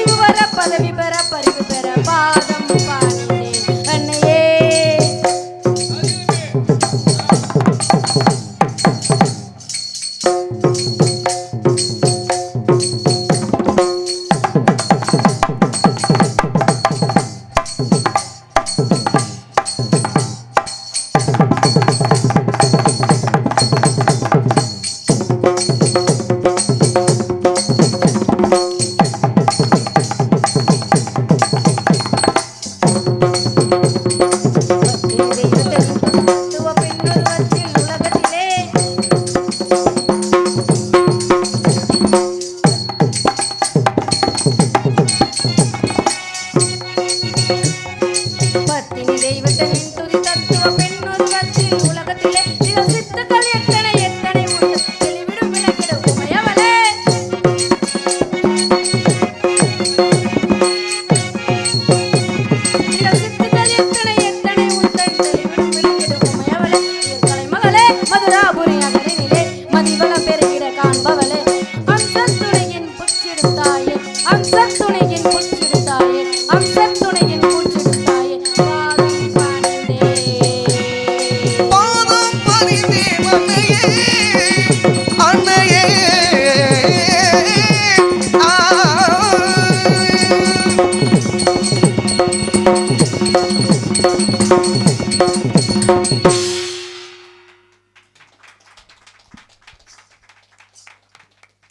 அறிவு வர பதவி பெற பரிவு பெற பாதம் பாடினேன் அன்னையே.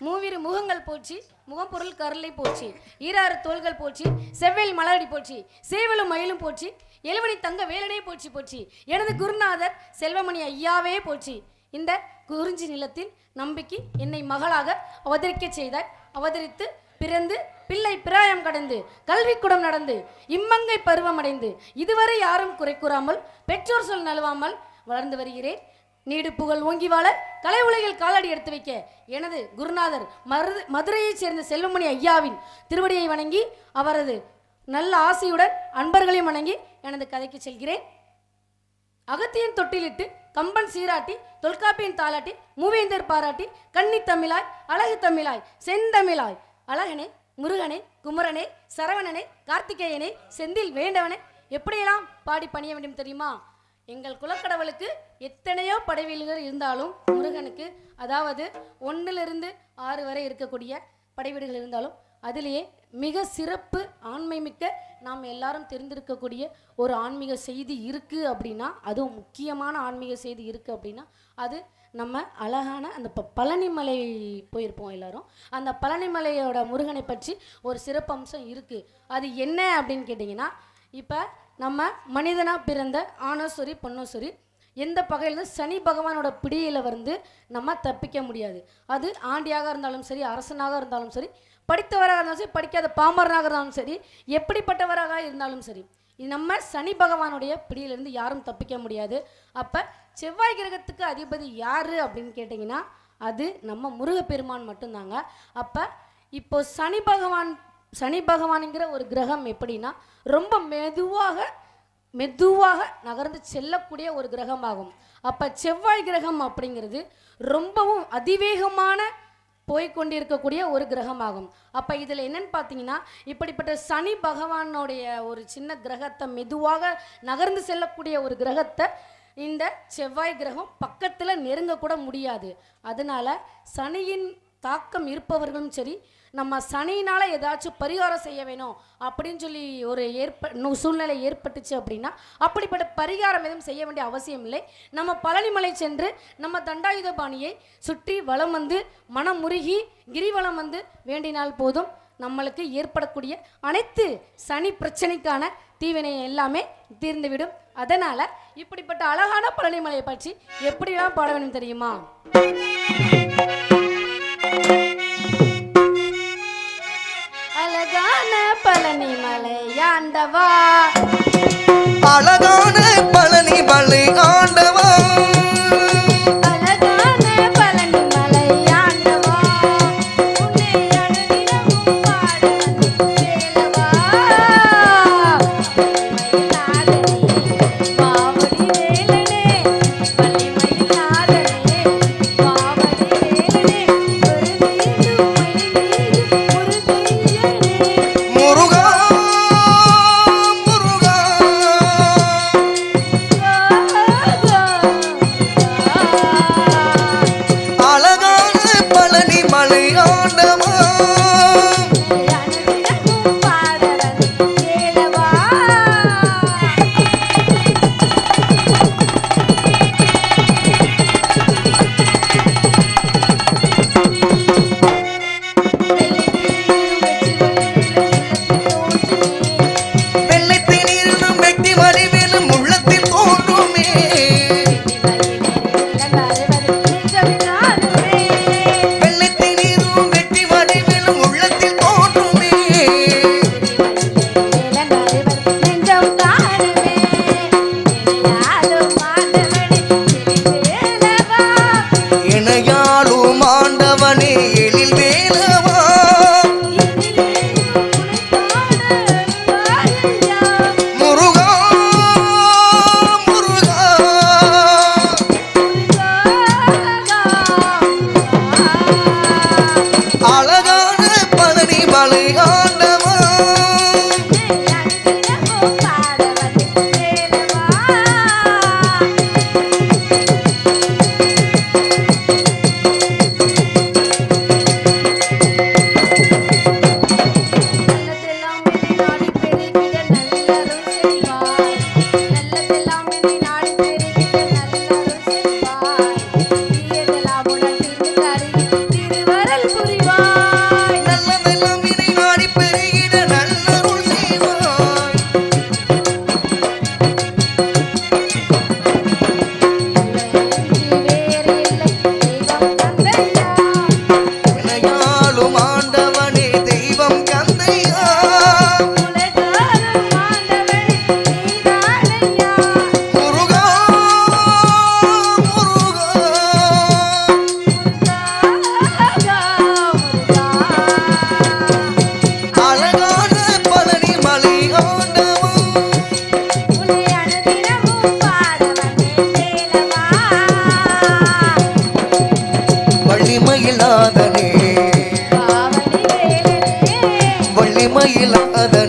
மூவிரு முகங்கள் போச்சு, முகப்பொருள் கருளை போச்சு, ஈராறு தோள்கள் போச்சு, செவ்வேல் மலரடி போச்சு, சேவலும் மயிலும் போச்சு, எழுவனி தங்க வேலனே போச்சு போச்சு, எனது குருநாதர் செல்வமணி ஐயாவே போச்சு. இந்த குறிஞ்சி நிலத்தில் நம்பிக்கை என்னை மகளாக அவதரிக்க செய்தாய். அவதரித்து பிறந்து பிள்ளை பிராயம் கடந்து கல்விக்குடம் நடந்து இம்மங்கை பருவமடைந்து இதுவரை யாரும் குறை கூறாமல் பெற்றோர் சொல் நழுவாமல் வளர்ந்து வருகிறேன். நீடு புகழ் ஓங்கி வாழ கலை உலகில் காலடி எடுத்து வைக்க எனது குருநாதர் மதுரையைச் சேர்ந்த செல்வமணி ஐயாவின் திருவடியை வணங்கி அவரது நல்ல ஆசையுடன் அன்பர்களையும் வணங்கி எனது கதைக்கு செல்கிறேன். அகத்தியன் தொட்டிலிட்டு கம்பன் சீராட்டி தொல்காப்பியன் தாலாட்டி மூவேந்தர் பாராட்டி கன்னி தமிழாய் அழகு தமிழாய் செந்தமிழாய் அழகனே முருகனே குமரனே சரவணனே கார்த்திகேயனே செந்தில் வேண்டவனே எப்படியெல்லாம் பாடி பணிய வேண்டும் தெரியுமா? எங்கள் குலக்கடவுளுக்கு எத்தனையோ படைவீடுகள் இருந்தாலும் முருகனுக்கு, அதாவது 1 to 6 வரை இருக்கக்கூடிய படைவீடுகள் இருந்தாலும் அதிலேயே மிக சிறப்பு ஆண்மை மிக்க நாம் எல்லாரும் தெரிந்திருக்கக்கூடிய ஒரு ஆன்மீக செய்தி இருக்குது அப்படின்னா, அதுவும் முக்கியமான ஆன்மீக செய்தி இருக்குது அப்படின்னா அது நம்ம அழகான அந்த பழனிமலை போயிருப்போம் எல்லாரும். அந்த பழனிமலையோட முருகனை பற்றி ஒரு சிறப்பம்சம் இருக்குது. அது என்ன அப்படின்னு கேட்டிங்கன்னா, இப்போ நம்ம மனிதனாக பிறந்த ஆணோ சரி பொண்ணோ சரி எந்த பகையிலும் சனி பகவானோட பிடியில் நம்ம தப்பிக்க முடியாது. அது ஆண்டியாக இருந்தாலும் சரி, அரசனாக இருந்தாலும் சரி, படித்தவராக இருந்தாலும் சரி, படிக்காத பாமரனாக இருந்தாலும் சரி, எப்படிப்பட்டவராக இருந்தாலும் சரி, நம்ம சனி பகவானுடைய பிடியிலிருந்து யாரும் தப்பிக்க முடியாது. அப்போ செவ்வாய் கிரகத்துக்கு அதிபதி யார் அப்படின்னு கேட்டிங்கன்னா அது நம்ம முருகப்பெருமான் மட்டும்தாங்க. அப்போ இப்போ சனி பகவானுங்கிற ஒரு கிரகம் எப்படின்னா ரொம்ப மெதுவாக நகர்ந்து செல்லக்கூடிய ஒரு கிரகமாகும். அப்போ செவ்வாய் கிரகம் அப்படிங்கிறது ரொம்பவும் அதிவேகமான போய்கொண்டிருக்கக்கூடிய ஒரு கிரகமாகும். அப்போ இதில் என்னன்னு பார்த்தீங்கன்னா, இப்படிப்பட்ட சனி பகவானுடைய ஒரு சின்ன கிரகத்தை, மெதுவாக நகர்ந்து செல்லக்கூடிய ஒரு கிரகத்தை இந்த செவ்வாய் கிரகம் பக்கத்தில் நெருங்கக்கூட முடியாது. அதனால சனியின் தாக்கம் இருப்பவர்களும் சரி, நம்ம சனியினால் ஏதாச்சும் பரிகாரம் செய்ய வேணும் அப்படின்னு சொல்லி ஒரு சூழ்நிலை ஏற்பட்டுச்சு அப்படின்னா அப்படிப்பட்ட பரிகாரம் எதுவும் செய்ய வேண்டிய அவசியம் இல்லை. நம்ம பழனிமலை சென்று நம்ம தண்டாயுதபாணியை சுற்றி வலம் மனம் முருகி கிரிவலம் வேண்டினால் போதும். நம்மளுக்கு ஏற்படக்கூடிய அனைத்து சனி பிரச்சனைக்கான தீவினை எல்லாமே தீர்ந்துவிடும். அதனால் இப்படிப்பட்ட அழகான பழனிமலையை பற்றி எப்படிலாம் பாட வேணும் தெரியுமா? அழகான பழனிமலை ஆண்டவா, அழகான பழனிமலை ஆண்டவா, அழகான பழனிமலை ஆண்டவா, உன்னை அனுதினமும் பாட வேலவா, மாவடி வேலனே வள்ளிமயில் நாதனே, மாவடி வேலனே ஒரு மீது முருகையனே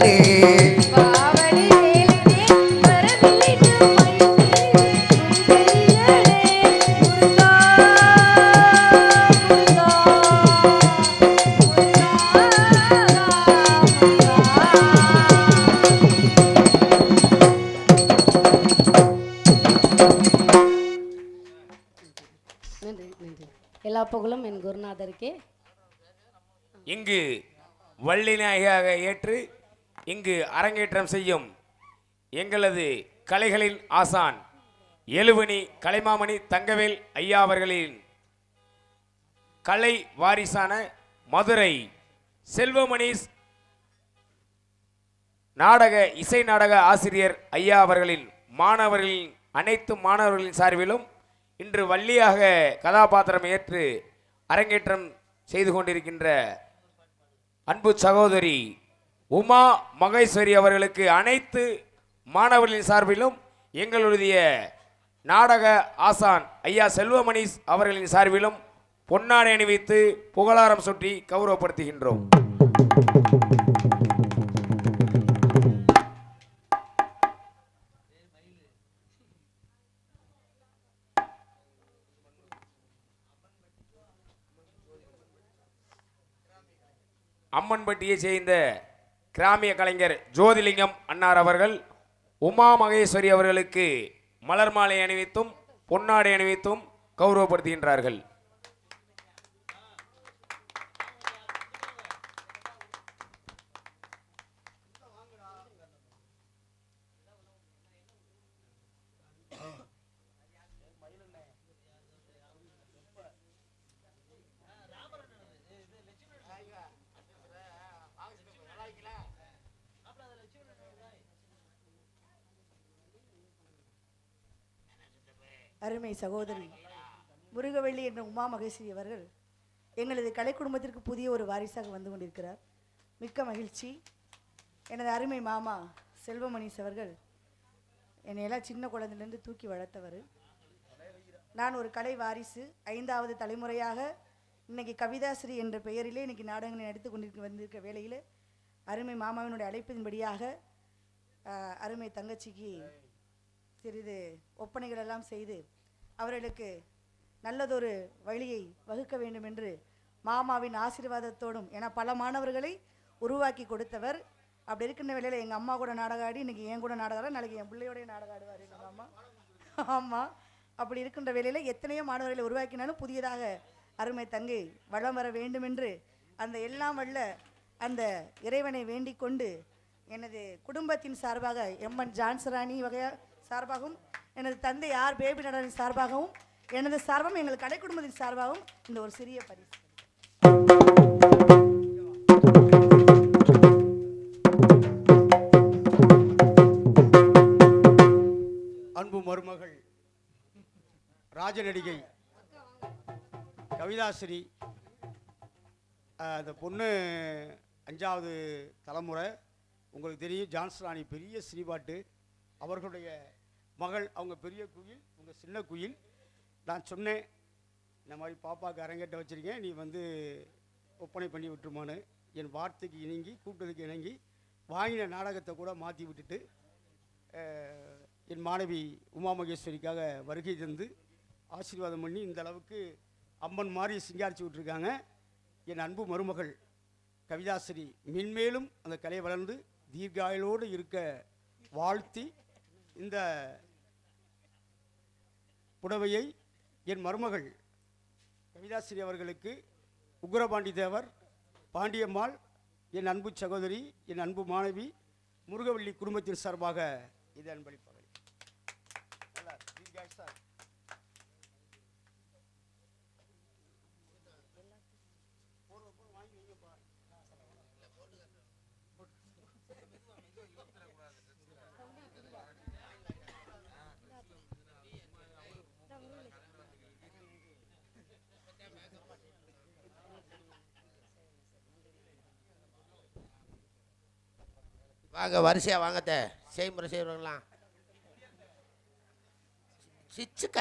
வேலனே பாவடி வேலனே வரவீட்டு மயிலே முருகையனே முருகா முருகா நன்றி நன்றி. எல்லா புகழும் என் குருநாதருக்கே. இங்கு வள்ளி நாயகியாக ஏற்று இங்கு அரங்கேற்றம் செய்யும் எங்களது கலைகளின் ஆசான் எழுவணி கலைமாமணி தங்கவேல் ஐயா அவர்களின் கலை வாரிசான மதுரை செல்வமணிஸ் நாடக இசை நாடக ஆசிரியர் ஐயா அவர்களின் மாணவர்களின் அனைத்து மாணவர்களின் சார்பிலும் இன்று வள்ளியாக கதாபாத்திரம் ஏற்று அரங்கேற்றம் செய்து கொண்டிருக்கின்ற அன்பு சகோதரி உமா மகேஸ்வரி அவர்களுக்கு அனைத்து மாணவர்களின் சார்பிலும் எங்களுடைய நாடக ஆசான் ஐயா செல்வமணிஸ் அவர்களின் சார்பிலும் பொன்னாடை அணிவித்து புகழாரம் சுற்றி கௌரவப்படுத்துகின்றோம். அம்மன்பட்டியை சேர்ந்த கிராமிய கலைஞர் ஜோதிலிங்கம் அன்னார் அவர்கள் உமா மகேஸ்வரி அவர்களுக்கு மலர் மாலை அணிவித்தும் பொன்னாடை அணிவித்தும் கௌரவப்படுத்துகின்றார்கள். அருமை சகோதரி முருகவள்ளி என்ற உமா மகேஸ்வரி அவர்கள் எங்களது கலை குடும்பத்திற்கு புதிய ஒரு வாரிசாக வந்து கொண்டிருக்கிறார். மிக்க மகிழ்ச்சி. எனது அருமை மாமா செல்வமணிஸ் அவர்கள் என்னையெல்லாம் சின்ன குழந்தையிலேருந்து தூக்கி வளர்த்தவர். நான் ஒரு கலை வாரிசு, 5வது தலைமுறையாக இன்னைக்கு கவிதாஸ்ரீ என்ற பெயரிலே இன்னைக்கு நாடகங்களை நடித்து வந்திருக்க வேளையில் அருமை மாமாவினுடைய அழைப்பின்படியாக அருமை தங்கச்சிக்கு சிறிது ஒப்பனைகள் எல்லாம் செய்து அவர்களுக்கு நல்லதொரு வழியை வகுக்க வேண்டும் என்று மாமாவின் ஆசீர்வாதத்தோடும், ஏன்னா பல மாணவர்களை உருவாக்கி கொடுத்தவர். அப்படி இருக்கின்ற வேளையில் எங்கள் அம்மா கூட நாடகம் ஆடி இன்றைக்கி என் கூட நாடகம் ஆட, நாளைக்கு என் பிள்ளையோடைய நாடகம் ஆடுவார் எங்கள் அம்மா. ஆமாம், அப்படி இருக்கின்ற வேளையில் எத்தனையோ மாணவர்களை உருவாக்கினாலும் புதியதாக அருமை தங்கை வளம் வர வேண்டும் என்று அந்த எல்லாம் வல்ல அந்த இறைவனை வேண்டிக் கொண்டு எனது குடும்பத்தின் சார்பாக எம்என் ஜான்சராணி வகையார் சார்பாகவும், எனது தந்தை ஆர் பேபி நடனின் சார்பாகவும், எனது சார்பம் எங்கள் கலை குடும்பத்தின் சார்பாகவும் இந்த ஒரு சிறிய பரிசு. அன்பு மருமகள் ராஜநடிகை கவிதாஸ்ரீ, அந்த பொண்ணு 5வது தலைமுறை. உங்களுக்கு தெரியும், ஜான்சராணி பெரிய ஸ்ரீபாட்டு, அவர்களுடைய மகள். அவங்க பெரிய குயில், உங்கள் சின்ன குயில். நான் சொன்னேன், இந்த மாதிரி பாப்பாவுக்கு அரங்கேற்ற வச்சுருக்கேன், நீ வந்து ஒப்பனை பண்ணி விட்டுருமான்னு. என் வார்த்தைக்கு இணங்கி, கூப்பிட்டதுக்கு இணங்கி வாங்கின நாடகத்தை கூட மாற்றி விட்டுட்டு என் மாணவி உமா மகேஸ்வரிக்காக வருகை தந்து ஆசீர்வாதம் பண்ணி இந்த அளவுக்கு அம்மன் மாதிரி சிங்காரிச்சு விட்டுருக்காங்க. என் அன்பு மருமகள் கவிதாஸ்ரீ மென்மேலும் அந்த கலை வளர்ந்து தீர்காயலோடு இருக்க வாழ்த்தி இந்த புடவையை என் மருமகள் கவிதாஸ்ரீ அவர்களுக்கு உக்ரபாண்டி தேவர், பாண்டியம்மாள், என் அன்பு சகோதரி, என் அன்பு மாணவி முருகவள்ளி குடும்பத்தின் சார்பாக இது அன்பளிப்பாக. வாங்க, வரிசையாக வாங்கத்த செய்முறை செய்கிறவங்களாம் சிச்சுக்க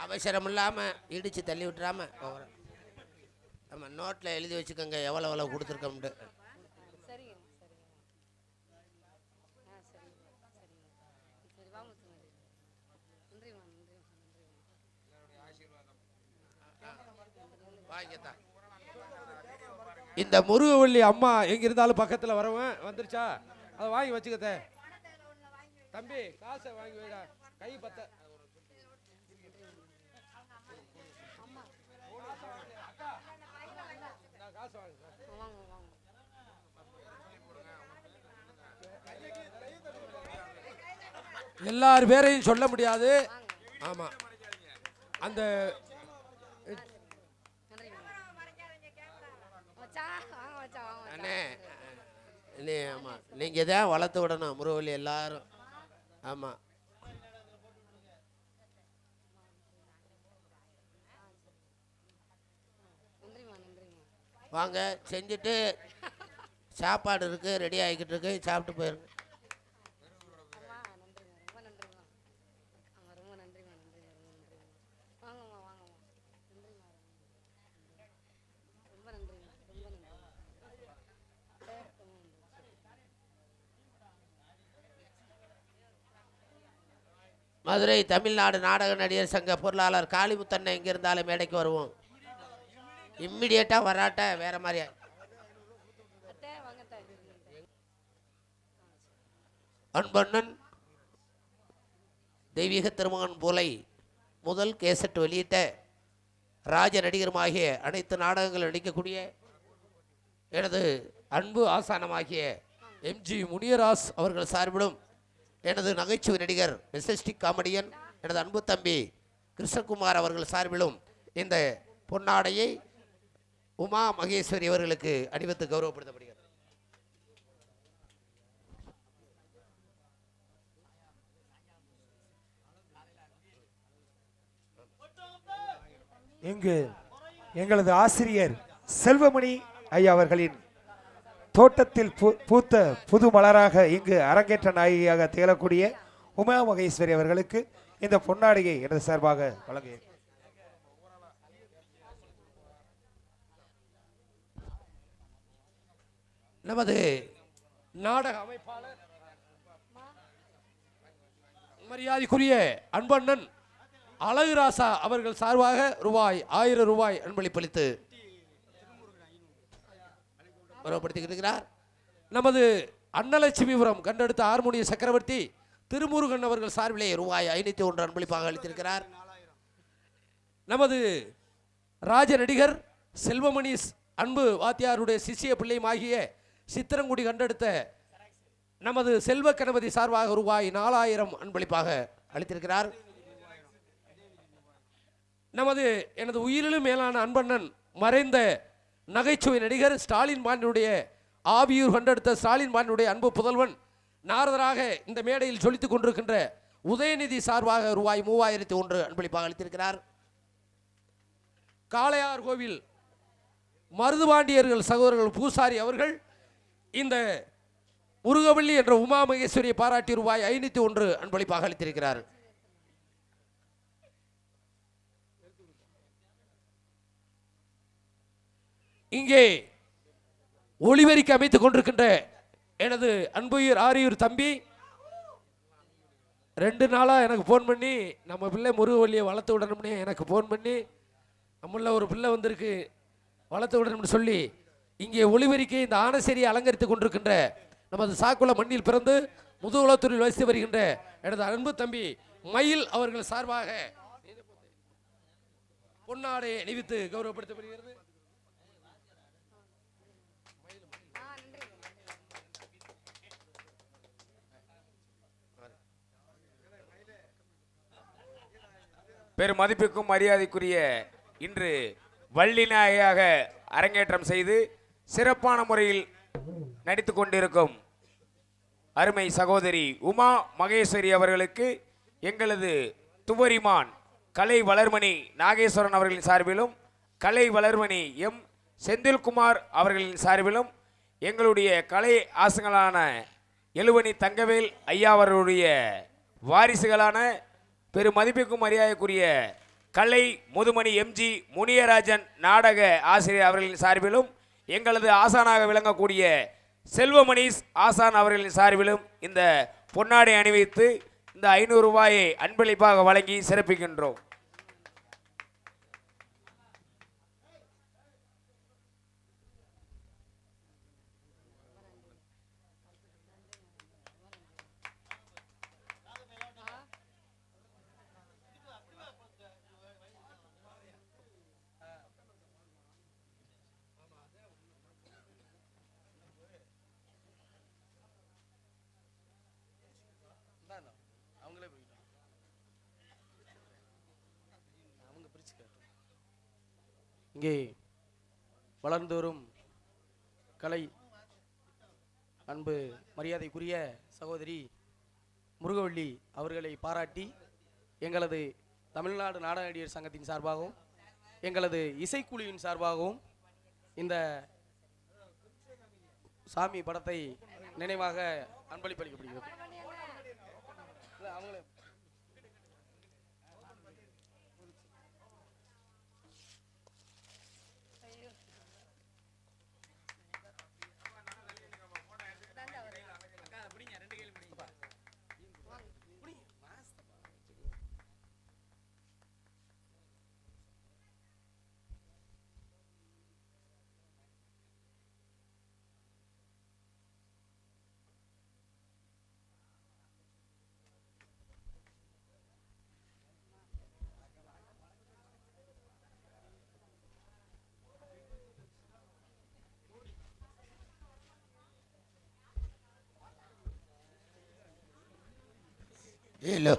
அவசரம் இல்லாமல் இடித்து தள்ளி விட்டுறாம நோட்டில் எழுதி வச்சுக்கோங்க எவ்வளோ எவ்வளோ கொடுத்துருக்கோம்ட்டு. சரிங்க சரிங்க. ஆ சரிங்க சரிங்க. சரி வாங்க நன்றிம்மா நன்றிம்மா நன்றிம்மா. வாங்கித்தான். இந்த முருகவள்ளி அம்மா எங்க இருந்தாலும் பக்கத்தில் வரவன் வந்துருச்சா, அதை வாங்கி வச்சுக்கத்த தம்பி. காசை வாங்கி வைடா, கை பத்த. காசு வாங்க. வாங்க வாங்க. எல்லார் பேரையும் சொல்ல முடியாது. ஆமா, அந்த அண்ணே நீ ஆமாம் நீங்கள் தான் வளர்த்து விடணும் முருகவள்ளி எல்லாரும். ஆமாம் வாங்க செஞ்சுட்டு சாப்பாடு இருக்குது ரெடி ஆகிக்கிட்டு இருக்கு, சாப்பிட்டு போயிருங்க. மதுரை தமிழ்நாடு நாடக நடிகர் சங்க பொருளாளர் காளிமுத்தண்ணை எங்கே இருந்தாலும் மேடைக்கு வருவோம். இம்மிடியேட்டாக வராட்ட வேற மாதிரியா. அன்பண்ணன் தெய்வீக திருமகன் போலை முதல் கேசட் வெளியிட்ட ராஜ நடிகருமாகிய அனைத்து நாடகங்கள் நடிக்கக்கூடிய எனது அன்பு ஆசானமாகிய எம்ஜி முனியராஸ் அவர்கள் சார்பிலும் எனது நகைச்சுவை நடிகர் மெசஸ்டிக் காமெடியன் எனது அன்பு தம்பி கிருஷ்ணகுமார் அவர்கள் சார்பிலும் இந்த பொன்னாடையை உமா மகேஸ்வரி அவர்களுக்கு அணிவித்து கௌரவப்படுத்தப்படுகிறது. இங்கு எங்களது ஆசிரியர் செல்வமணி ஐயா அவர்களின் தோட்டத்தில் பூத்த புது மலராக இங்கு அரங்கேற்ற நாயகியாக திகழக்கூடிய உமா மகேஸ்வரி அவர்களுக்கு இந்த பொன்னாடியை எனது சார்பாக வழங்குகிறேன். நமது நாடக அமைப்பாளர் மரியாதைக்குரிய அன்பண்ணன் அழகுராசா அவர்கள் சார்பாக ரூபாய் 1000 அன்பளிப்பளித்து கௌரவப்படுத்திக்கிறார். நமது அன்னலட்சுமிபுரம் கண்டெடுத்த ஹார்மோனிய சக்கரவர்த்தி திருமுருகன் அவர்கள் சார்பிலே ரூபாய் 501 அன்பளிப்பாக அளித்திருக்கிறார். நமது ராஜ நடிகர் செல்வமணி அன்பு வாத்தியாருடைய சிசிய பிள்ளையுமாகிய சித்திரங்குடி கண்டெடுத்த நமது செல்வ கணபதி சார்பாக ரூபாய் 4000 அன்பளிப்பாக அளித்திருக்கிறார். எனது உயிரிலும் மேலான அன்பண்ணன் மறைந்த நகைச்சுவை நடிகர் ஸ்டாலின் பாண்டியுடைய ஆவியூர் கண்டெடுத்த ஸ்டாலின் பாண்டியுடைய அன்பு புதல்வன் நாரதராக இந்த மேடையில் சொல்லித்துக் கொண்டிருக்கின்ற உதயநிதி சார்பாக ரூபாய் 3001 அன்பளிப்பாக அளித்திருக்கிறார். காளையார் கோவில் மருதுபாண்டியர்கள் சகோதரர்கள் பூசாரி அவர்கள் இந்த முருகவள்ளி என்ற உமா மகேஸ்வரியை பாராட்டி ரூபாய் 501 அன்பளிப்பாக அளித்திருக்கிறார். இங்கே ஒளிவரிக்கு அமைத்துக் கொண்டிருக்கின்ற எனது அன்புயிர் ஆரியூர் தம்பி 2 நாளாக எனக்கு ஃபோன் பண்ணி நம்ம பிள்ளை முருகவள்ளியை வளர்த்து விடணும்னே எனக்கு ஃபோன் பண்ணி நம்மள ஒரு பிள்ளை வந்திருக்கு வளர்த்து விடணும்னு சொல்லி இங்கே ஒளிவரிக்கை இந்த ஆனசேரியை அலங்கரித்துக் கொண்டிருக்கின்ற நமது சாக்குள மண்ணில் பிறந்து முதுகுலத்தூரில் வசித்து வருகின்ற எனது அன்பு தம்பி மயில் அவர்கள் சார்பாக பொன்னாடை அணிவித்து கௌரவப்படுத்தப்படுகிறது. பெரும் மதிப்புக்கும் மரியாதைக்குரிய இன்று வள்ளிநாயகியாக அரங்கேற்றம் செய்து சிறப்பான முறையில் நடித்து கொண்டிருக்கும் அருமை சகோதரி உமா மகேஸ்வரி அவர்களுக்கு எங்களது துவரிமான் கலை வளர்மணி நாகேஸ்வரன் அவர்களின் சார்பிலும் கலை வளர்மணி எம் செந்தில்குமார் அவர்களின் சார்பிலும் எங்களுடைய கலை ஆசங்களான எழுவணி தங்கவேல் ஐயா அவர்களுடைய வாரிசுகளான பெரும் மதிப்புக்கும் மரியாதைக்குரிய கலை முதுமணி எம்ஜி முனியராஜன் நாடக ஆசிரியர் அவர்களின் சார்பிலும் எங்களது ஆசானாக விளங்கக்கூடிய செல்வமணிஸ் ஆசான் அவர்களின் சார்பிலும் இந்த பொன்னாடை அணிவித்து இந்த 500 ரூபாயை அன்பளிப்பாக வழங்கி சிறப்பிக்கின்றோம். இங்கே வளர்ந்து வரும் கலை அன்பு மரியாதைக்குரிய சகோதரி முருகவள்ளி அவர்களை பாராட்டி எங்களது தமிழ்நாடு நாடக நடிகர் சங்கத்தின் சார்பாகவும் எங்களது இசைக்குழுவின் சார்பாகவும் இந்த சாமி படத்தை நினைவாக அன்பளிப்பளிக்கப்படுகிறது. Hello.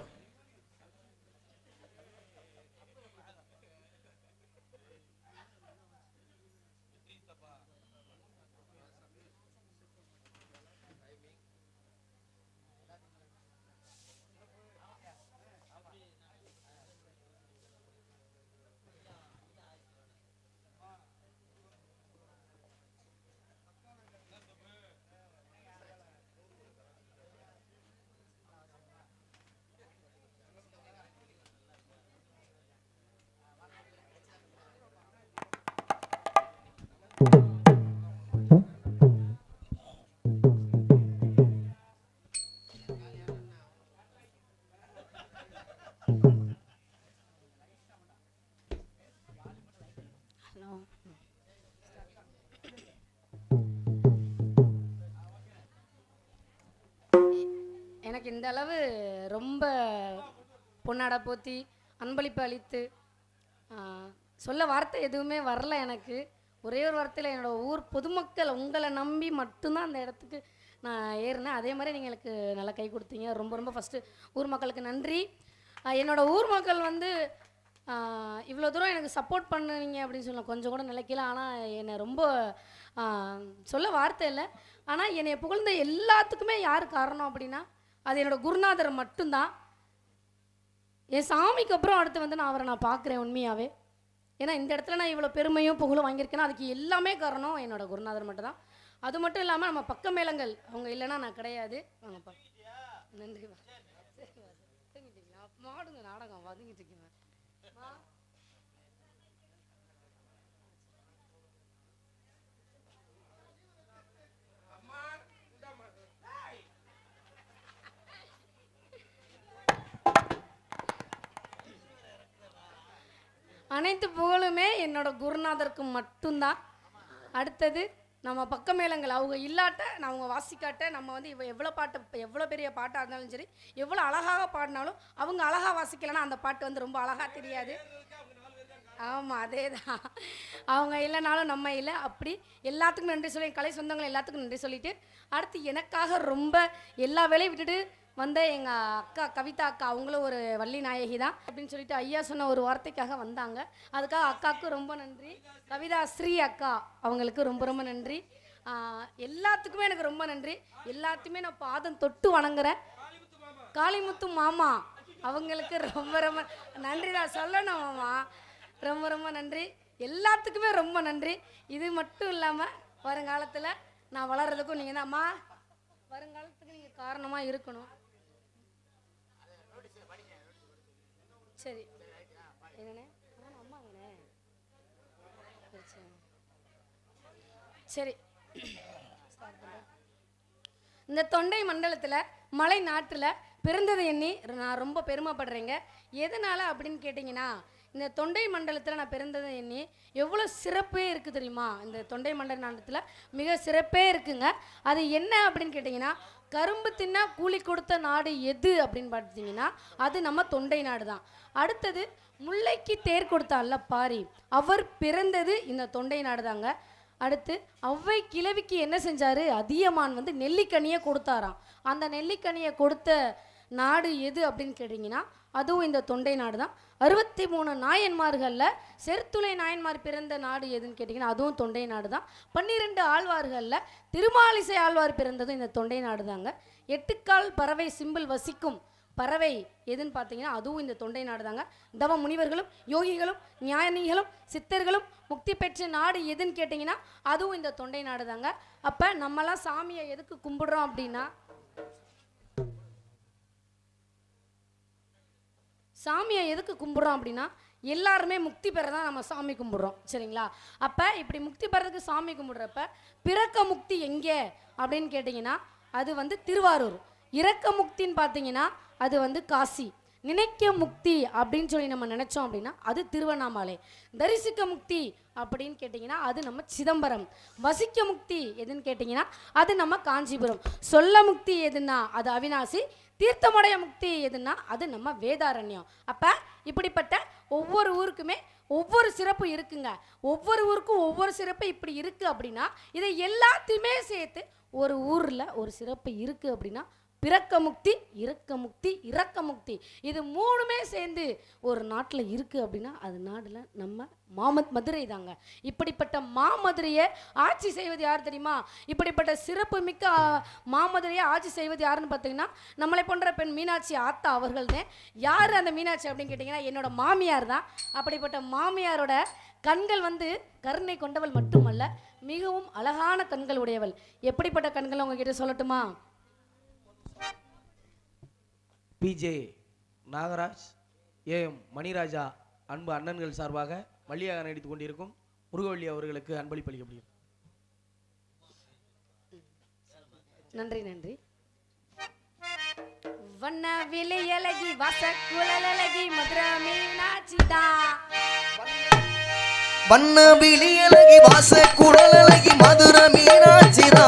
எனக்கு இந்த அளவு ரொம்ப பொன்னாடை போத்தி அன்பளிப்பு அளித்து சொல்ல வார்த்தை எதுவுமே வரல. எனக்கு ஒரே ஒரு வார்த்தையில் என்னோடய ஊர் பொதுமக்கள் உங்களை நம்பி மட்டும்தான் அந்த இடத்துக்கு நான் ஏறினேன். அதே மாதிரி நீங்கள் எனக்கு நல்லா கை கொடுத்தீங்க. ரொம்ப ரொம்ப ஃபஸ்ட்டு ஊர் மக்களுக்கு நன்றி. என்னோடய ஊர் மக்கள் வந்து இவ்வளோ தூரம் எனக்கு சப்போர்ட் பண்ணுவீங்க அப்படின்னு சொல்லலாம் கொஞ்சம் கூட நிலைக்கல. ஆனால் என்னை ரொம்ப சொல்ல வார்த்தை இல்லை. ஆனால் என்னை புகழ்ந்த எல்லாத்துக்குமே யார் காரணம் அப்படின்னா அது என்னோடய குருநாதர் மட்டும்தான். என் சாமிக்கு அப்புறம் அடுத்து வந்து நான் அவரை நான் பார்க்குறேன் உண்மையாகவே. ஏன்னா இந்த இடத்துல நான் இவ்வளோ பெருமையும் புகழும் வாங்கியிருக்கேன்னா அதுக்கு எல்லாமே காரணம் என்னோடய குருநாதர் மட்டும் தான். அது மட்டும் இல்லாமல் நம்ம பக்க மேளங்கள் அவங்க இல்லைன்னா நான் கிடையாது. வாங்கப்பா, நன்றிப்பா. சரிப்பா, தூங்கிட்டீங்களா? மாடுங்க நாடகம் வதங்கிட்டு இருக்கீங்க. அனைத்து புகழுமே என்னோட குருநாதருக்கு மட்டும்தான். அடுத்தது நம்ம பக்க மேளங்கள் அவங்க இல்லாட்ட நான் அவங்க வாசிக்காட்ட நம்ம வந்து எவ்வளோ பாட்டு எவ்வளோ பெரிய பாட்டாக இருந்தாலும் சரி எவ்வளோ அழகாக பாடினாலும் அவங்க அழகாக வாசிக்கலைன்னா அந்த பாட்டு வந்து ரொம்ப அழகாக தெரியாது. ஆமாம், அதே தான். அவங்க இல்லைனாலும் நம்ம இல்லை. அப்படி எல்லாத்துக்கும் நன்றி சொல்லி கலை சொந்தங்கள் எல்லாத்துக்கும் நன்றி சொல்லிவிட்டு அடுத்து எனக்காக ரொம்ப எல்லா வேலையும் விட்டுட்டு வந்த எங்கள் அக்கா கவிதா அக்கா, அவங்களும் ஒரு வள்ளி நாயகி தான் அப்படின்னு சொல்லிட்டு ஐயா சொன்ன ஒரு வார்த்தைக்காக வந்தாங்க. அதுக்காக அக்காவுக்கு ரொம்ப நன்றி. கவிதா ஸ்ரீ அக்கா அவங்களுக்கு ரொம்ப ரொம்ப நன்றி. எல்லாத்துக்குமே எனக்கு ரொம்ப நன்றி. எல்லாத்தையுமே நான் பாதம் தொட்டு வணங்குறேன். காளிமுத்து மாமா அவங்களுக்கு ரொம்ப ரொம்ப நன்றி தான் சொல்லணும் மாமா. ரொம்ப ரொம்ப நன்றி. எல்லாத்துக்குமே ரொம்ப நன்றி. இது மட்டும் இல்லாமல் வருங்காலத்தில் நான் வளர்கிறதுக்கும் நீங்கள் தான்மா வருங்காலத்துக்கு நீங்கள் காரணமாக இருக்கணும். சரி, என்னண்ணே அம்மாங்கண்ணே சரி இந்த தொண்டை மண்டலத்தில் மலை நாட்டில் பிறந்ததை எண்ணி நான் ரொம்ப பெருமைப்படுறேங்க. எதனால் அப்படின்னு கேட்டிங்கன்னா, இந்த தொண்டை மண்டலத்தில் நான் பிறந்ததை எண்ணி எவ்வளோ சிறப்பே இருக்குது தெரியுமா? இந்த தொண்டை மண்டலத்தில் மிக சிறப்பே இருக்குங்க. அது என்ன அப்படின்னு கேட்டிங்கன்னா, கரும்பு தின்னா கூலி கொடுத்த நாடு எது அப்படின்னு பார்த்தீங்கன்னா அது நம்ம தொண்டை நாடு தான். அடுத்தது முல்லைக்கு தேர் கொடுத்தான்ல பாரி, அவர் பிறந்தது இந்த தொண்டை நாடு தாங்க. அடுத்து ஒவ்வை கிழவிக்கு என்ன செஞ்சாரு? அதியமான் வந்து நெல்லிக்கனியை கொடுத்தாராம். அந்த நெல்லிக்கனியை கொடுத்த நாடு எது அப்படின்னு கேட்டிங்கன்னா அதுவும் இந்த தொண்டை நாடு தான். 63 நாயன்மார்களில் செருத்துளை நாயன்மார் பிறந்த நாடு எதுன்னு கேட்டிங்கன்னா அதுவும் தொண்டை நாடு தான். 12 ஆழ்வார்களில் திருமாலிசை ஆழ்வார் பிறந்ததும் இந்த தொண்டை நாடு தாங்க. 8 கால் பறவை சிம்பிள் வசிக்கும் பறவை எதுன்னு பார்த்தீங்கன்னா அதுவும் இந்த தொண்டை நாடு தாங்க. தவ முனிவர்களும் யோகிகளும் ஞானிகளும் சித்தர்களும் முக்தி பெற்ற நாடு எதுன்னு கேட்டிங்கன்னா அதுவும் இந்த தொண்டை நாடு தாங்க. அப்போ நம்மலாம் சாமியை எதுக்கு கும்பிடுறோம் அப்படின்னா, சாமியை எதுக்கு கும்பிட்றோம் அப்படின்னா எல்லாருமே முக்தி பெற தான் நம்ம சாமி கும்பிட்றோம், சரிங்களா? அப்போ இப்படி முக்தி பெறதுக்கு சாமி கும்பிட்றப்ப பிறக்க முக்தி எங்கே அப்படின்னு கேட்டிங்கன்னா அது வந்து திருவாரூர். இறக்க முக்தின்னு பார்த்தீங்கன்னா அது வந்து காசி. நினைக்க முக்தி அப்படின்னு சொல்லி நம்ம நினச்சோம் அப்படின்னா அது திருவண்ணாமலை. தரிசிக்க முக்தி அப்படின்னு கேட்டிங்கன்னா அது நம்ம சிதம்பரம். வசிக்க முக்தி எதுன்னு கேட்டிங்கன்னா அது நம்ம காஞ்சிபுரம். சொல்ல முக்தி எதுன்னா அது அவினாசி. தீர்த்தமுடைய முக்தி எதுன்னா அது நம்ம வேதாரண்யம். அப்போ இப்படிப்பட்ட ஒவ்வொரு ஊருக்குமே ஒவ்வொரு சிறப்பு இருக்குங்க. ஒவ்வொரு ஊருக்கும் ஒவ்வொரு சிறப்பு இப்படி இருக்குது அப்படின்னா இதை எல்லாத்தையுமே சேர்த்து ஒரு ஊரில் ஒரு சிறப்பு இருக்குது அப்படின்னா பிறக்க முக்தி, இறக்க முக்தி, இறக்க முக்தி, இது மூணுமே சேர்ந்து ஒரு நாட்டில் இருக்குது அப்படின்னா அது நாட்டில் நம்ம மதுரை தாங்க. இப்படிப்பட்ட மாமதுரையை ஆட்சி செய்வது யார் தெரியுமா? இப்படிப்பட்ட சிறப்பு மிக்க மாமதுரையை ஆட்சி செய்வது யாருன்னு பார்த்தீங்கன்னா நம்மளை போன்ற பெண் மீனாட்சி ஆத்தா அவர்கள் தான். யார் அந்த மீனாட்சி அப்படின்னு கேட்டிங்கன்னா என்னோட மாமியார் தான். அப்படிப்பட்ட மாமியாரோட கண்கள் வந்து கருணை கொண்டவள் மட்டுமல்ல, மிகவும் அழகான கண்கள் உடையவள். எப்படிப்பட்ட கண்கள் உங்ககிட்ட சொல்லட்டுமா? பிஜே நாகராஜ், ஏஎம் மணிராஜா அன்பு அண்ணன்கள் சார்பாக மல்லியாக நடித்துக் கொண்டிருக்கும் முருகவள்ளி அவர்களுக்கு அன்பளிப்பளிக்கப்படுகிறது. நன்றி நன்றி. வண்ண விலையழகி வாசக்குழலழகி மதுரை மீனாட்சிதா. வண்ண விழியழகி வாச குழலழகி மதுரை மீனாட்சிதா.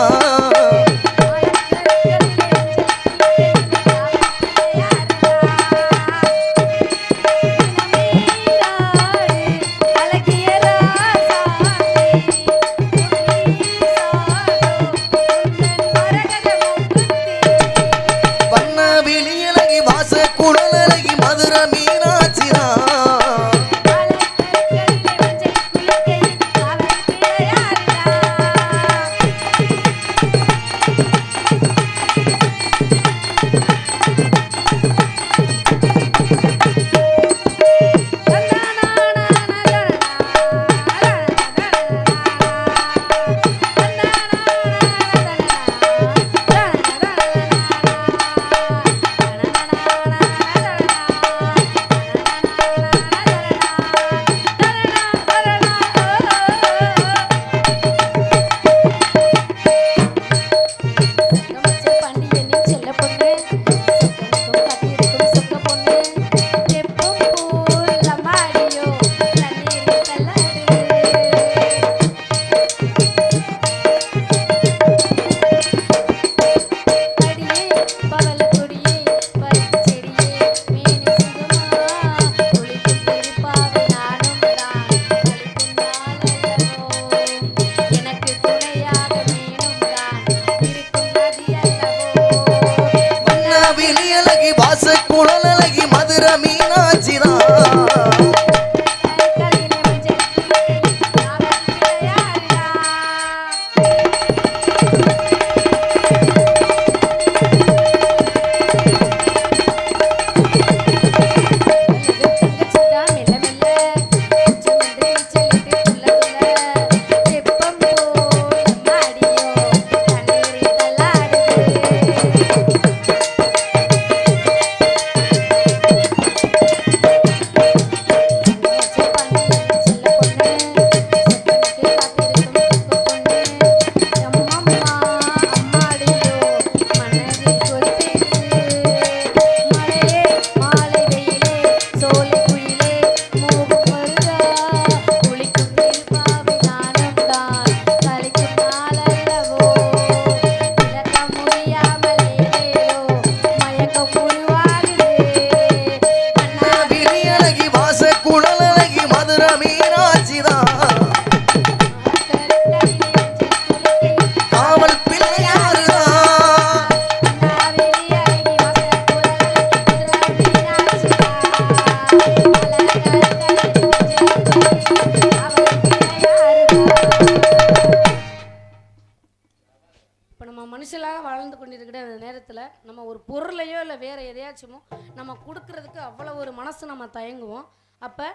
மனுஷலாக வாழ்ந்து கொண்டிருக்கிற அந்த நேரத்தில் நம்ம ஒரு பொருளையோ இல்லை வேறு எதையாச்சுமோ நம்ம கொடுக்கறதுக்கு அவ்வளோ ஒரு மனசு நம்ம தயங்குவோம். அப்போ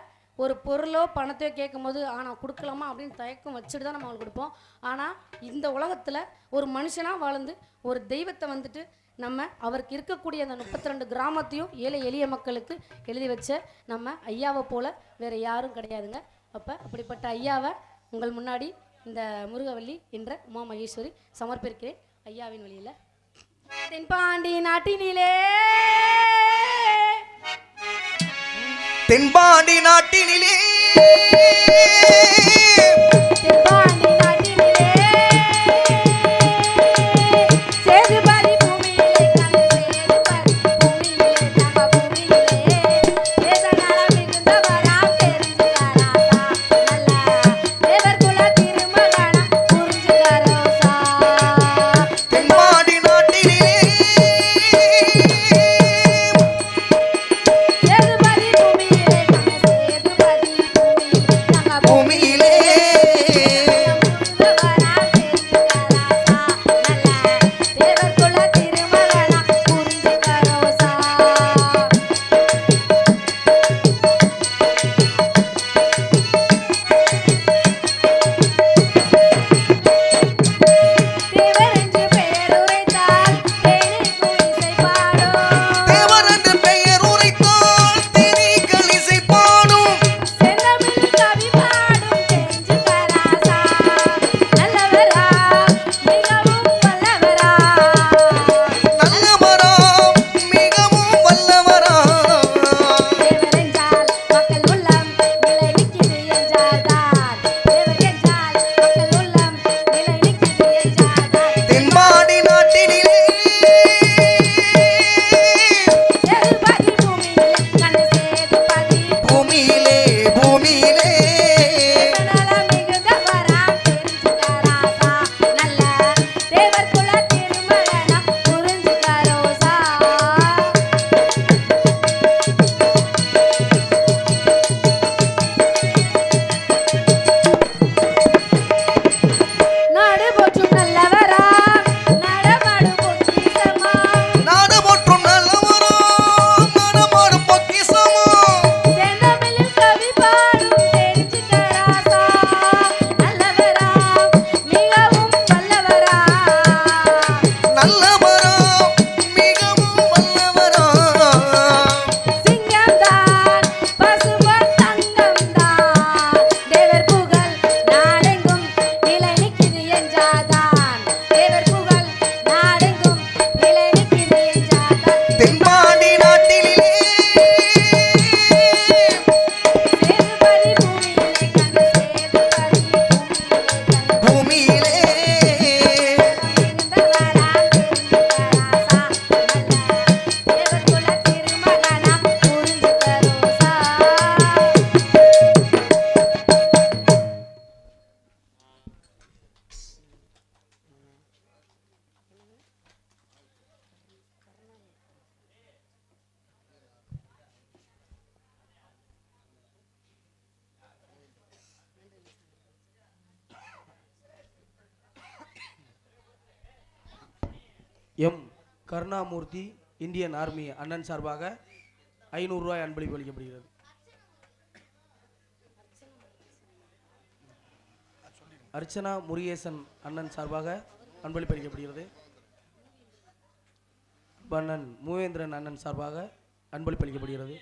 ஒரு பொருளோ பணத்தையோ கேட்கும்போது ஆனால் கொடுக்கலாமா அப்படின்னு தயக்கம் வச்சுட்டு தான் நம்ம அவங்களுக்கு கொடுப்போம். ஆனால் இந்த உலகத்தில் ஒரு மனுஷனாக வாழ்ந்து ஒரு தெய்வத்தை வந்துட்டு நம்ம அவருக்கு இருக்கக்கூடிய அந்த 32 கிராமத்தையும் ஏழை எளிய மக்களுக்கு எழுதி வச்ச நம்ம ஐயாவை போல் வேறு யாரும் கிடையாதுங்க. அப்போ அப்படிப்பட்ட ஐயாவை உங்கள் முன்னாடி இந்த முருகவள்ளி என்ற உமா மகேஸ்வரி சமர்ப்பிக்கிறேன் ஐயாவின் வழியில். தென்பாண்டி நாட்டினிலே தென்பாண்டி நாட்டினிலே தென்பாண்டி நாட்டினிலே சேதுபதி பூமியிலே கண்ணு சேதுபதி பூமியிலே தங்க பூமியிலே தேசநல மிகுந்தவரா தெரிஞ்சுக்காராசா நல்ல தேவர் குல திருமகனா புரிஞ்சுக்காரோசா. தென்பாண்டி நாட்டினிலே சேதுபதி பூமியிலே கண்ணு சேதுபதி பூமியிலே தங்க பூமியிலே புரிந்தவரா தெரிஞ்சுக்காராசா நல்ல தேவர் குல திருமகனா புரிஞ்சுக்காரோசா. தேவரென்று பெயருரைத்தால் தேனிக்கும் இசை பாடும். தேவர் என்று பெயர் உரைத்தால் தேனீக்கள் இசை பாடும். செந்தமிழில் கவி பாடும் தெரிஞ்சுக்காராசா நல்லவரா மிகவும் வல்லவரா. நல்லவரா மிகவும் வல்லவரா. தேவரென்றால் மக்கள் உள்ளம் நிலை நிற்கிது என்றார்தான். தேவர் என்றால் மக்கள் உள்ளம் நிலை நிற்கிது என்றார்தான். தென்பாண்டி நாட்டினிலே சேதுபதி பூமியிலே கண்ணு சேதுபதி பூமியிலே பூமியிலே தேசநல மிகுந்தவரா தெரிஞ்சுக்காராசா நல்ல தேவர் குல திருமகனா புரிஞ்சுக்காரோசா. நாடு போற்றும் நல்லவரா நடமாடும் பொக்கிஷமா. நாடு போற்றும் நல்லவரா நடமாடும் பொக்கிஷமா. செந்தமிழில் கவி பாடும் தெரிஞ்சுக்காராசா நல்லவரா மிகவும் வல்லவரா. நல்லவரா மிகவும் வல்லவரா. சிங்கம்தான் பசும்பொன் தங்கம்தான் தேவர் புகழ் நாடெங்கும் நிலை நிற்கிது என்றாதான். தேவர் புகழ் நாடெங்கும் நிலை நிற்கிது என்றாதான். தென்பாண்டி நாட்டினிலே சேதுபதி பூமியிலே கண்ணு சேதுபதி பூமியிலே கண்ணு பூமியிலே மிகுந்தவரா தெரிஞ்சுக்காராசா நல்ல தேவர் குல திருமகனா புரிஞ்சுக்காரோசா. எம் கருணாமூர்த்தி இந்தியன் ஆர்மி அண்ணன் சார்பாக 500 ரூபாய் அன்பளிப்பு அளிக்கப்படுகிறது. அர்ச்சனா முருகேசன் அண்ணன் சார்பாக அன்பளிப்பு அளிக்கப்படுகிறது. அண்ணன் மூவேந்திரன் அண்ணன் சார்பாக அன்பளிப்பு அளிக்கப்படுகிறது.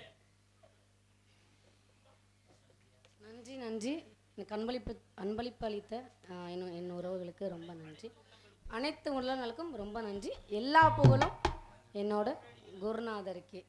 நன்றி நன்றி எனக்கு அன்பளிப்பு அளித்த என் உறவுகளுக்கு ரொம்ப நன்றி. அனைத்து உள்ளங்களுக்கும் ரொம்ப நன்றி. எல்லா புகழும் என்னோட குருநாதருக்கே.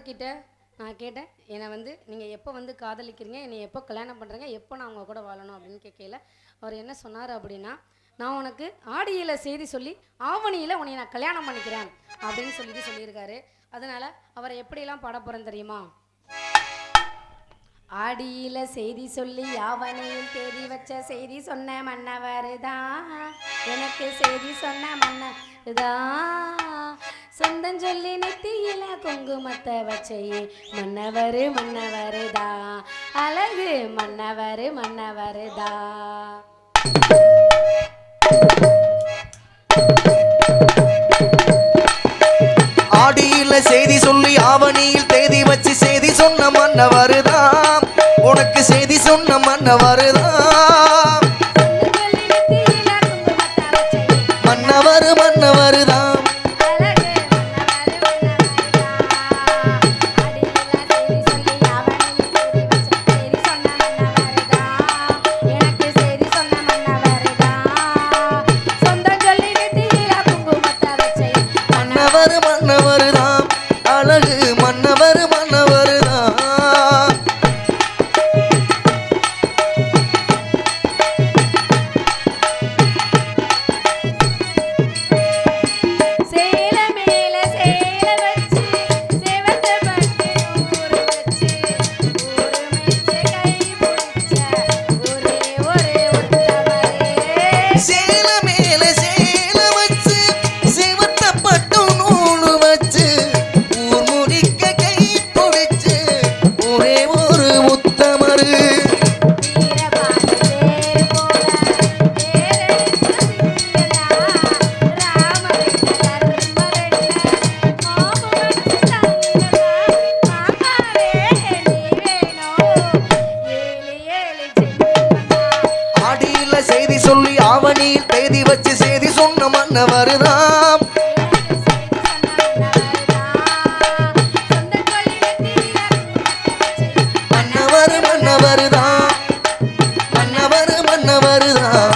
அவர்கிட்ட நான் கேட்டேன், என்னை வந்து நீங்கள் எப்போ வந்து காதலிக்கிறீங்க, என்னை எப்போ கல்யாணம் பண்ணுறீங்க, எப்போ நான் உங்கள் கூட வாழணும் அப்படின்னு கேட்கல. அவர் என்ன சொன்னார் அப்படின்னா, நான் உனக்கு ஆடியில் செய்தி சொல்லி ஆவணியில் உன்னை நான் கல்யாணம் பண்ணிக்கிறேன் அப்படின்னு சொல்லியிருக்காரு. அதனால் அவரை எப்படியெல்லாம் பாட போகிறேன் தெரியுமா? ஆடியில செய்தி சொல்லி ஆவணியில் தேதி வச்ச செய்தி சொன்ன மன்னவர் தான், எனக்கு செய்தி சொன்ன மன்னர் தான், சொந்தம் சொல்லி நெத்தியில குங்குமத்தை வச்சையே மன்னவர் மன்னவர் தான், அழகு மன்னவர் மன்னவர் தான். ஆடியில செய்தி சொல்லி ஆவணியில் தேதி வச்சு செய்தி சொன்ன மன்னவருதான், உனக்கு செய்தி சொன்ன மன்னவருதான், மன்னவர் மன்னவருதான். மன்னவருதான், அழகு மன்னவர் மன்னவருதான். செய்தி சொல்லி ஆவணியில் தேதி வச்சு செய்தி சொன்ன மன்னவருதான், மன்னவர் மன்னவருதான், மன்னவர் மன்னவருதான்.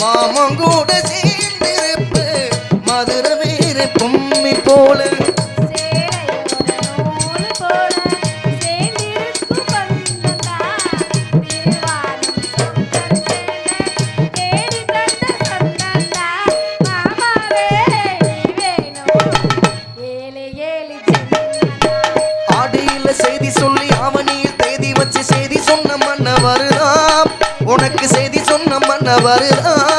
மாமங்கூட சேர்ந்திருப்பு மதுரை வீர பொம்மி போல, ஆடியில செய்தி சொல்லி ஆவணியில் தேதி வச்சு செய்தி சொன்ன மன்னவருதான், உனக்கு செய்தி சொன்ன மன்னவருதான்.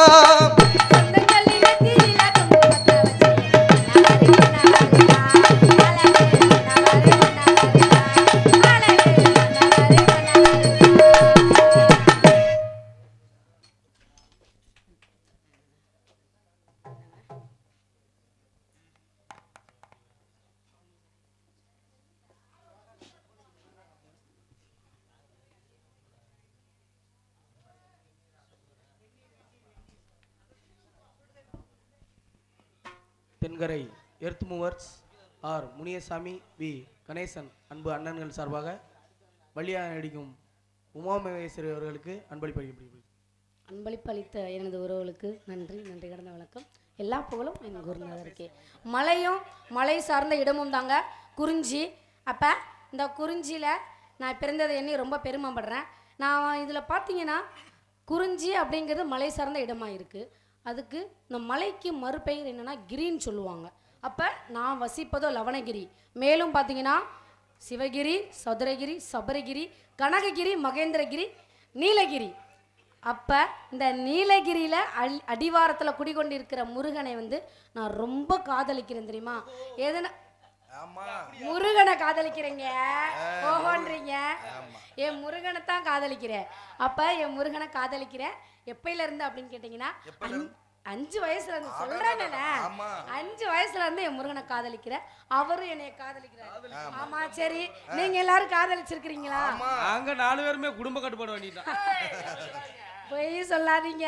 Thenkarai earth movers R Muniyasamy V Ganesan அன்பு அண்ணன்கள் சார்பாக வழியாக நடிக்கும் உமா மகேஸ்வரி அவர்களுக்கு அன்பளிப்பு அளித்த எனது உறவுகளுக்கு நன்றி கடந்த வணக்கம். எல்லா புகழும் என் குருநாதருக்கே. மலையும் மலை சார்ந்த இடமும் தாங்க குறிஞ்சி. அப்போ இந்த குறிஞ்சியில் நான் பிறந்ததை எண்ணி ரொம்ப பெருமைப்படுறேன். நான் இதில் பார்த்தீங்கன்னா குறிஞ்சி அப்படிங்கிறது மலை சார்ந்த இடமாக இருக்குது. அதுக்கு இந்த மலைக்கு மறுபெயர் என்னென்னா கிரின்னு சொல்லுவாங்க. அப்போ நான் வசிப்பதோ லவணகிரி. மேலும் பார்த்தீங்கன்னா சிவகிரி, சதுரகிரி, சபரிகிரி, கனககிரி, மகேந்திரகிரி, நீலகிரி. அப்போ இந்த நீலகிரியில் அடிவாரத்தில் குடிகொண்டிருக்கிற முருகனை வந்து நான் ரொம்ப காதலிக்கிறேன் தெரியுமா? எதுனா முருகனை காதலிக்கிறேங்க, ஓஹோன்றீங்க. என் முருகனை தான் காதலிக்கிறேன். அப்போ என் முருகனை காதலிக்கிறேன். எப்பையில இருந்து அப்படின்னு கேட்டிங்கன்னா 5 வயசுல இருந்து சொல்றேன்ல, ஆமா. 5 வயசுல இருந்து என் முருகனை காதலிக்கிறேன், அவரும் என்னைய காதலிக்கிறார். ஆமா சரி, நீங்க எல்லாரும் காதலிச்சிருக்கீங்களா? நாங்க 4 பேருமே குடும்ப கட்டுப்பாடு வேண்டியதான். பொய் சொல்லாதீங்க,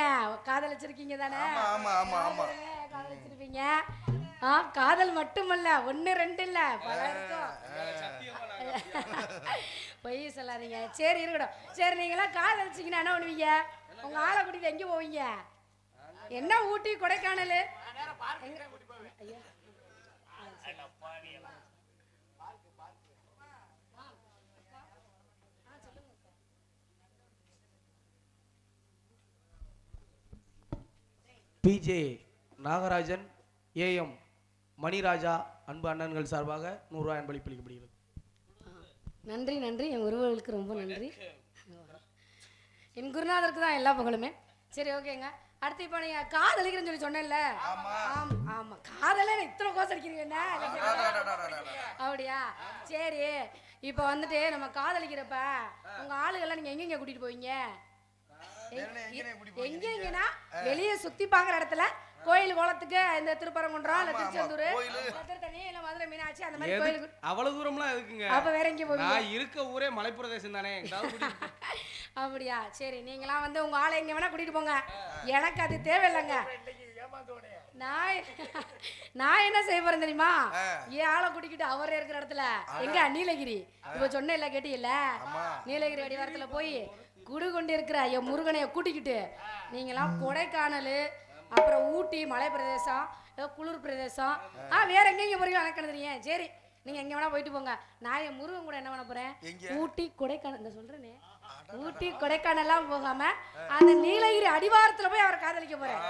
காதலிச்சிருக்கீங்க தானே? ஆமா ஆமா ஆமா காதலிச்சிருப்பீங்க. காதல் மட்டுமல்ல, 1 2 இல்ல, பல இருக்கும். பொய் சொல்லாதீங்க. சரி இருக்கட்டும். சரி நீங்களாம் காதலிச்சிங்கன்னா என்ன பண்ணுவீங்க? உங்க ஆளை கூட்டிட்டு எங்க போவீங்க? என்ன ஊட்டி கொடைக்கானல்? ஐயா பிஜே நாகராஜன், ஏஎம் மணிராஜா அன்பு அண்ணன்கள் சார்பாக 100 ரூபாய் அன்பளிப்பளிக்கப்படுகிறது. நன்றி நன்றி, என் உறவுகளுக்கு ரொம்ப நன்றி. என் குருநாதருக்கு தான் எல்லா புகழுமே. சரி ஓகேங்க. அடுத்து இப்போ நீங்க காதலிக்கிறேன்னு சொல்லி சொன்னேன்ல? ஆமா காதல இத்தனை கோசம் அடிக்கிறீங்க என்ன? அப்படியா? சரி இப்போ வந்துட்டு நம்ம காதலிக்கிறப்ப உங்க ஆளுகள்லாம் நீங்க எங்கெங்க கூட்டிட்டு போவீங்க? எங்கெங்கன்னா வெளியே சுத்தி பாக்குற இடத்துல, கோயில் குளத்துக்கு, இந்த திருப்பரங்குன்றம் இல்ல திருச்செந்தூர் தண்ணி இல்ல மதுரை மீனாட்சி அந்த மாதிரி கோயிலுக்கு. அவ்வளவு தூரம்லாம் எதுக்குங்க? அப்ப வேற எங்க போவீங்க? நான் இருக்க ஊரே மலைப்பிரதேசம் தானே. அப்படியா? சரி நீங்களாம் வந்து உங்க ஆளை எங்க வேணா கூட்டிட்டு போங்க, எனக்கு அது தேவையில்லைங்க. நான் என்ன செய்ய போறேன் தெரியுமா? ஏன் ஆளை கூட்டிக்கிட்டு அவர் இருக்கிற இடத்துல, எங்க நீலகிரி, இப்ப சொன்ன இல்ல கேட்டீங்கல்ல, நீலகிரி அடிவாரத்துல போய் குடு கொண்டு இருக்கிற என் முருகனைய கூட்டிக்கிட்டு நீங்களாம் கொடைக்கானல், அப்புறம் ஊட்டி மலை பிரதேசம், குளிர் பிரதேசம், வேற எங்கெங்க போறீங்க எனக்கு தெரியும். சரி நீங்க எங்க வேணா போயிட்டு போங்க. நான் என் முருகன் கூட என்ன பண்ண போறேன்? ஊட்டி கொடைக்கானல், இந்த சொல்றேனே, ஊட்டி கொடைக்கானல்லாம் போகாம அந்த நீலகிரி அடிவாரத்துல போய் அவரை காதலிக்க போறேன்.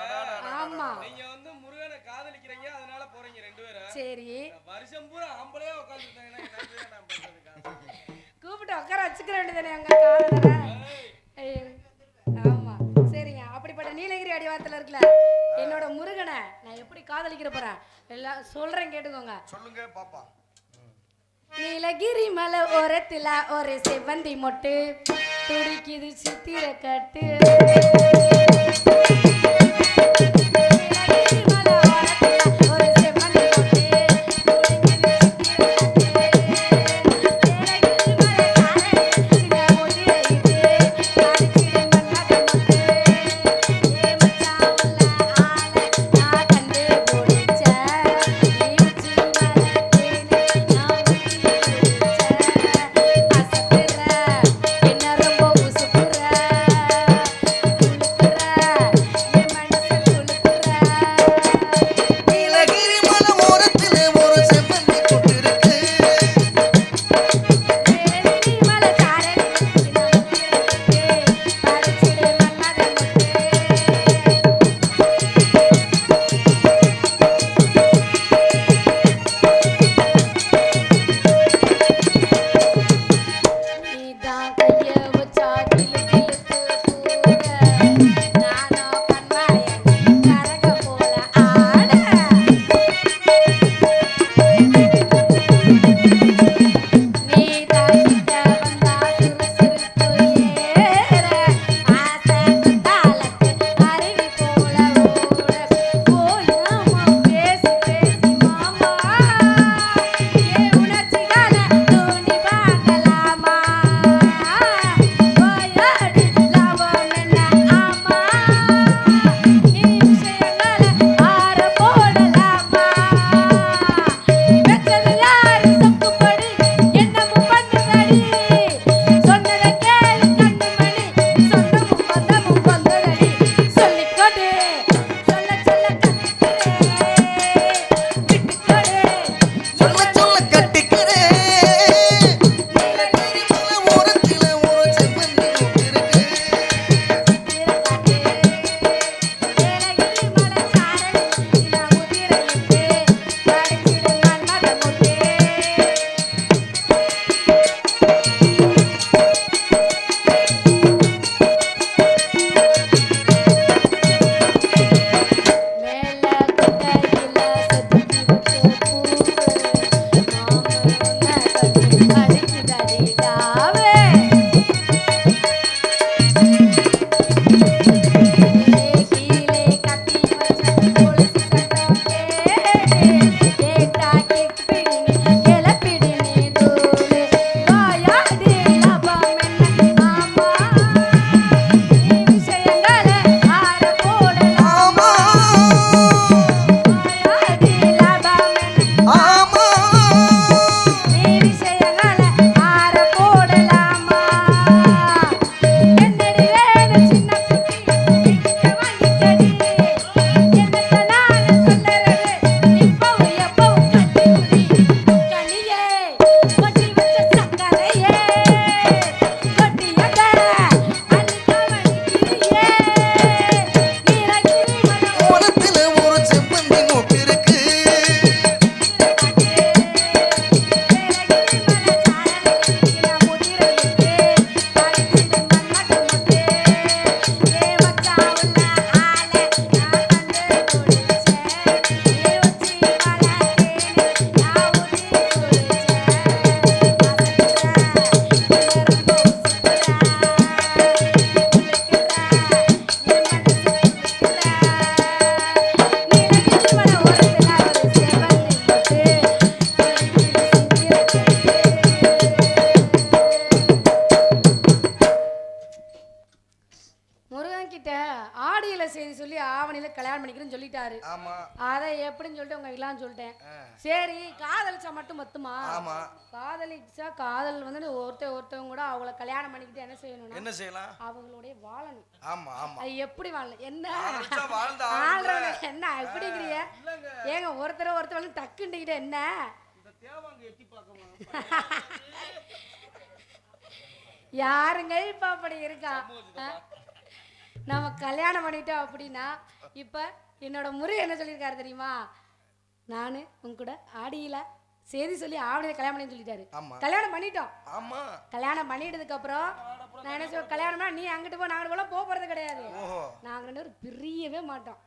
ஆமா நீங்க வந்து முருகனை காதலிக்கிறீங்க, அதனால போறீங்க 2 பேரும். சரி வருஷம் பூரா ஆம்பளையே உட்கார்ந்துட்டாங்கன்னா நான் பண்றதுக்கு கூப்பிட்டு உட்கார வச்சுக்கிற வேண்டியதானே அங்க காதலரை. ஆமா சரிங்க. அப்படிப்பட்ட நீலகிரி அடிவாரத்துல இருக்குல்ல என்னோட முருகனை நான் எப்படி காதலிக்கிற போறேன் எல்லாம் சொல்றேன், கேட்டுக்கோங்க. சொல்லுங்க பாப்பா. நீலகிரி மலை ஓரத்துல ஒரு செவ்வந்தி மொட்டு துடிக்குது சித்திர கட்டு. நீலகிரி மலை ஓரத்துல ஒரு செவ்வந்தி மொட்டு துடிக்குது சித்திர கட்டு. நீலகிரி மலை காரே சின்ன மொழி ஐட்டு காடிச்சிடு மன்னக மொட்டு. ஏ மச்சான் உள்ள ஆளை நான் கண்டு பிடிச்சேன். நீ உச்சி மலை தேனே நான் உச்சி பிடிச்சேன். அசத்துற என்ன ரொம்ப உசுப்புற, துளுக்குற என் மனச துளுக்குற. சொல்லிட்டாரு. ஆமா அதை எப்படின்னு சொல்லிட்டு உங்க எல்லாம் சொல்லிட்டேன். சரி காதலிச்சா மட்டும் மத்துமா? ஆமா காதலிச்சா காதல் வந்து ஒருத்தவங்க கூட அவங்கள கல்யாணம் பண்ணிக்கிட்டு என்ன செய்யணும்னா என்ன செய்யலாம் அவங்களோட வாழணும். ஆமா ஆமா அது எப்படி வாழணும் என்ன காதலிச்சா வாழ்ந்து ஆள்றவங்க என்ன எப்படிங்கிறிய ஏங்க ஒருத்தர் வந்து டக்குண்டிக்கிட்ட என்ன யாருங்க இப்ப அப்படி இருக்கா? நம்ம கல்யாணம் பண்ணிட்டோம் அப்படின்னா இப்ப என்னோட முறை என்ன சொல்லியிருக்காரு தெரியுமா? நானு உங்க கூட ஆடியில சரி சொல்லி ஆவணியை கல்யாணம் பண்ணி சொல்லிட்டாரு. கல்யாணம் பண்ணிட்டோம். ஆமா கல்யாணம் பண்ணிட்டதுக்கு அப்புறம் நான் என்ன சொல்ல கல்யாணம்னா நீ அங்கிட்டு போ நாங்க போல போறது கிடையாது. நாங்க ரெண்டு பேரும் பிரியவே மாட்டோம்.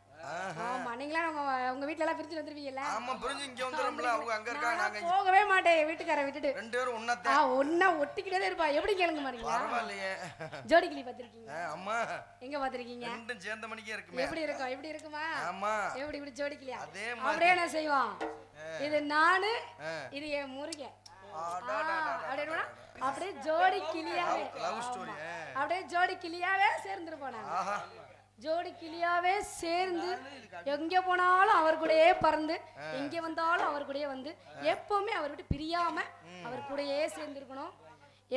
ஆமா நீங்களாம் உங்க வீட்ல எல்லாம் பிரிச்சு வந்துருவீங்கல்ல? ஆமா பிரிஞ்சு இங்க வந்துறோம்ல அவங்க அங்க இருக்காங்க நாங்க போகவே மாட்டேன் வீட்டுக்கார விட்டுட்டு. ரெண்டு பேரும் ஒண்ணா ஒட்டிக்கிட்டே இருப்பா. எப்படி கேளுங்க மாட்டீங்களா? பரவாயில்லையே. ஜோடி கிளி பாத்திருக்கீங்க? அம்மா எங்க பாத்திருக்கீங்க? ரெண்டும் சேர்ந்த மணிக்கே இருக்குமே. எப்படி இருக்குமா? ஆமா எப்படி இப்படி ஜோடி கிளியா? அதே மாதிரி அப்படியே என்ன செய்வான்? இது நானு இது என் முருகன். அப்படியே ஜோடி கிளியாவே லவ் ஸ்டோரி. அப்படியே ஜோடி கிளியாவே சேர்ந்துருப்போம் நாங்க. ஜோடி கிளியாவே சேர்ந்து எங்க போனாலும் அவர் கூடயே பறந்து எங்க வந்தாலும் அவர் கூடயே வந்து எப்பவுமே அவர் விட்டு பிரியாம அவர் கூடயே சேர்ந்துருக்கணும்.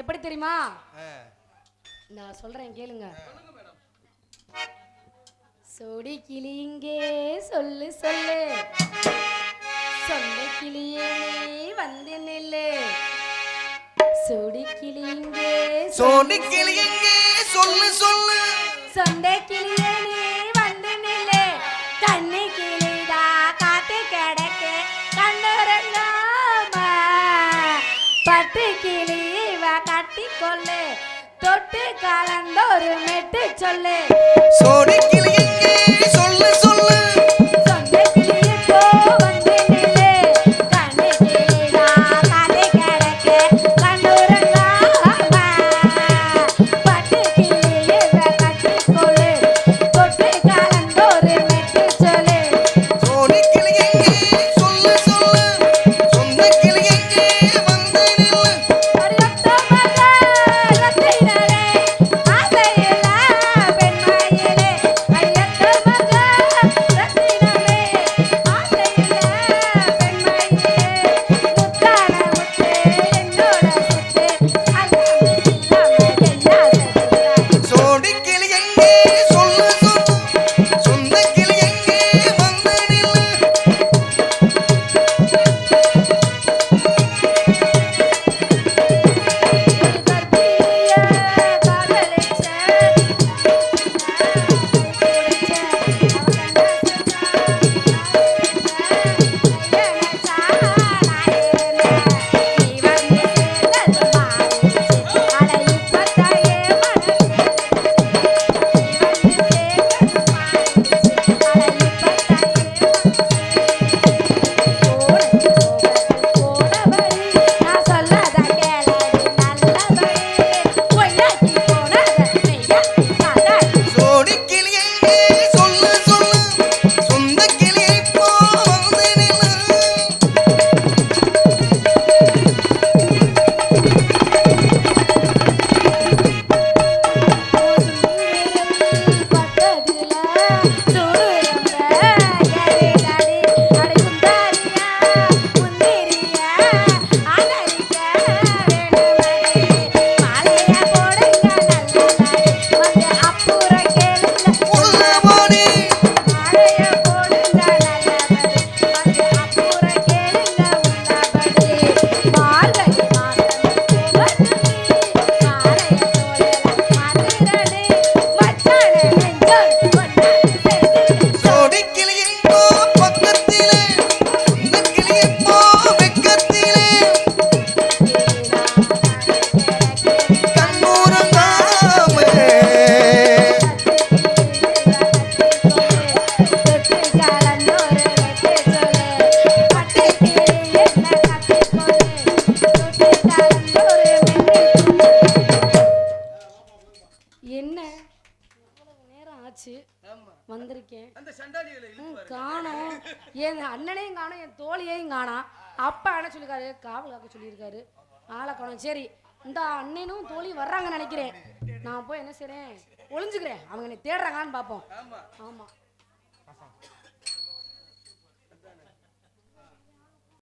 எப்படி தெரியுமா? நான் சொல்றேன் கேளுங்க. சோடி கிளி இங்கே சொல்லு சொல்லு சொந்த கிளியே நீ வந்து நில்லு. சோடி கிளி இங்கே சோடி கிளி இங்கே சொல்லு சொல்லு சொந்த கிளியே நீ வந்து நில்லு. கண்ணி கிளிடா காத்து கிடக்கு கண்ணுறங்காம பட்டு கிளி கட்டி கொள்ளு தொட்டு கலந்த ஒரு மெட்டு சொல்லு. சோடி கிளி இங்கே சொல்லு சொல்லு சொந்த கிளியே போ வந்து நில்லு. கண்ணி கிளிடா காத்து கிடக்கு கண்ணுறங்காம பட்டு கிளியே கட்டி கொள்ளு தொட்டு கலந்த ஒரு மெட்டு சொல்லு. சோடி கிளி இங்கே சொல்லு சொல்லு சொந்த கிளி இங்கே வந்து நில்லு. அடியொத்த மகள் ரத்தினரே ஆசையில பெண்மயிலே. அடியொத்த மகள் ரத்தினரே ஆசையில பெண்மயிலே. முத்தான முத்தே என்னோட சுத்தே அல்லாம இல்லாம என்ன சோடி கிளி எங்கே சொல்லு சொல்லு சொந்த கிளி எங்கே வந்து நில்லு. கர்ப்பிணிய காதலிச்ச நான் சொல்லத கேளடி நல்லபடி பொய்யாக்கி போனத மெய்யா காதாடி. சோடி கிளி எங்கே சொல்லு சொல்லு சொந்த கிளி இப்போ வந்து நில்லு. பட்டதுல சுடுறம்ப எரிடடி அடி குந்தாரியா முந்திரியா ஆதரிக்க வேணுமடி. மாலைய போடுங்க நல்லபடி வந்து அப்புற கேளுங்க. உள்ள போடி மாலைய போடுங்க நல்லபடி வந்து அப்புற கேளுங்க உள்ளபடி. மார்கழி மாசம் சுபத்துக்கு மாலைய தோழல மாத்திரடி மச்சான நெஞ்சோடு கொண்டாடி சேர்த்து. சோடி கிளி இப்போ பக்கத்திலே சொந்த கிளி இப்போ வெக்கத்திலே கண்ணூரங்காம என்ன இவ்வளவு நேரம் ஆச்சு வந்திருக்கேன் காணோம். என் அண்ணனையும் காணோம் என் தோழியையும் காணோம். அப்பா என்ன சொல்லிருக்காரு காவல் காக்க சொல்லியிருக்காரு ஆளை காணோம். சரி இந்த அண்ணனும் தோழியும் வர்றாங்கன்னு நினைக்கிறேன். நான் போய் என்ன செய்றேன் ஒளிஞ்சுக்கிறேன். அவங்க என்னை தேடுறாங்கன்னு பார்ப்போம். ஆமா